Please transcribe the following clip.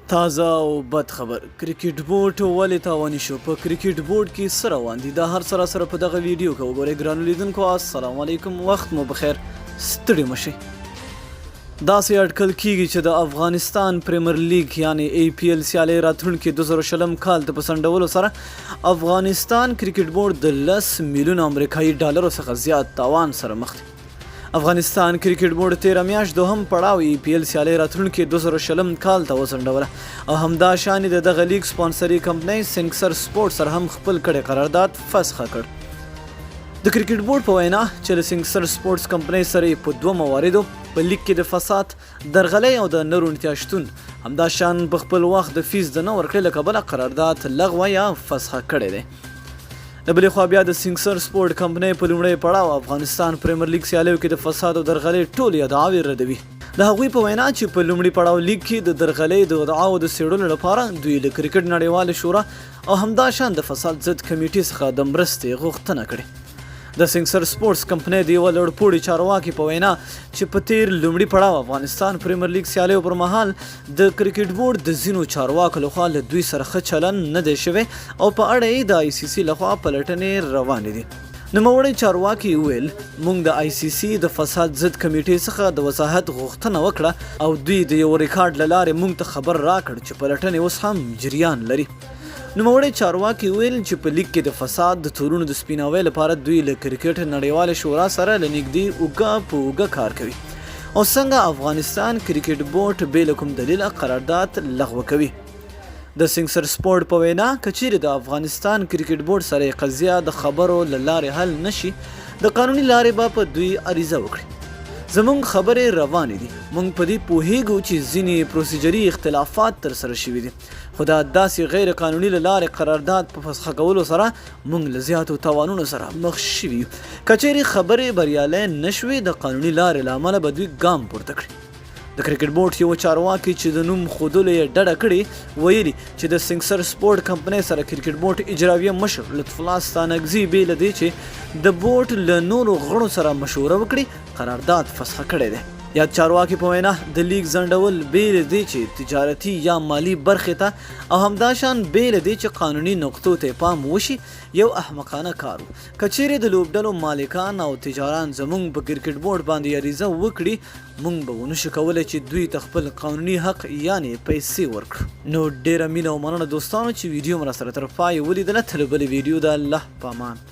تازه او بد خبر کرکټ بورډ ولې تاواني شو په کرکټ بورډ کې څه روان دي دا هر سره په دغه ویډیو کې وګورئ ګرانو لیدونکو السلام علیکم وخت مو بخیر ستړي مشئ داسې اټکل کیږي چې د افغانستان پریمیر لیګ یعنی ای پی ایل سیالۍ راتلونکي 2020 کال ته په سنډولو سره افغانستان کرکټ بورډ د 10 میلیون امریکایي ډالرو څخه زیات تاوان سره مخ دی افغانستان کرکټ بورډ 13 میاشت دوهم پړاو ای پی ایل سیالۍ راتلونکي 2020 کال ته وسنډوله او همدا شان د دغه لیګ سپانسري کمپنۍ سینکسر سپورټ سره هم خپل کړی قرارداد فسخ کړ د کرکټ بورډ په وینا چې د سینکسر سپورټس کمپنۍ سره په دوه مواردو په لیګ کې د فساد درغلۍ او د نرونتیا شتون همدا شان په خپل وخت د فیس د نه ورکړې له کبله قرارداد لغوه یا فسخ کړی دی د بلې خوا بیا د سینکسر سپورټ کمپنۍ په لومړی پړاو افغانستان پریمیر لیګ سیالیو کې د فساد او درغلۍ ټولې ادعاوې ردوي د هغوی په وینا چې په لومړي پړاو لیګ کې د درغلۍ د ادعاو د څېړلو لپاره دوی له کرکټ نړیوالې شورا او همدا شان د فساد ضد کمیټې څخه د مرستې غوښتنه کړې د سینکسر سپورټس کمپنۍ د یوه لوړپوړي چارواکي په وینا چې په تیر لومړي پړاو افغانستان پریمیر لیګ سیالیو پر مهال د کرکټ بورډ د ځینو چارواکو لخوا له دوی سره ښه چلن نه دی شوی او په اړه یې د آی سی سی لخوا پلټنې روانې دي نوموړی چارواکي وویل موږ د آی سی سی د فساد ضد کمیټې څخه د وضاحت غوښتنه وکړه او دوی د یو ریکارډ له لارې موږ ته خبر راکړ چې پلټنې اوس هم جریان لري نوموړی چارواکي ویل چې په لیګ کې د فساد د تورونو د سپیناوي لپاره دوی له کرکټ نړیوالې شورا سره له نږدې اوږه په اوږه کار کوي او څنګه افغانستان کرکټ بورډ بې له کوم دلیله قرارداد لغوه کوي د سینکسر سپورټ په وینا که چیرې د افغانستان کرکټ بورډ سره قضیه د خبرو له لارې حل نشي د قانوني لارې به په دوی عریضه وکړي زمونږ خبرې روانې دي موږ په دې پوهیږو چې ځینې پروسیجري اختلافات ترسره شوي دي خو دا داسې غیر قانوني له لارې قرارداد په فسخه کولو سره موږ له زیاتو تاوانونو سره مخ شوي یو که چیرې خبرې بریالی نه شوې د قانوني لارې له امله به دوی ګام پورته کړي د کرکټ بورډ یو چارواکي چې د نوم ښودلو یې ډډه کړې ویلي چې د سینکسر سپورټ کمپنۍ سره کرکټ بورډ اجراویه مشر لطف الله ستانکزي بې له دې چې د بورډ له نورو غړو سره مشوره وکړي قرارداد فسخه کړی دی یا چارواکي په وینا د لیګ ځنډول بې له دې چې تجارتي یا مالي برخې ته او همدا شان بې له دې چې قانوني نقطو ته پام وشي یو احمقانه کار و که چیرې د لوبډلو مالکان او تجاران زموږ په کرکټ بورډ باندې عریضه وکړي موږ به ونشو کولی چې دوی ته خپل قانوني حق یعنې پیسې ورکړو نو ډیره مینه او مننه دوستانو چې ویډیو مو راسره تر پایه ولیدله تر بلې ویډیو د الله په امان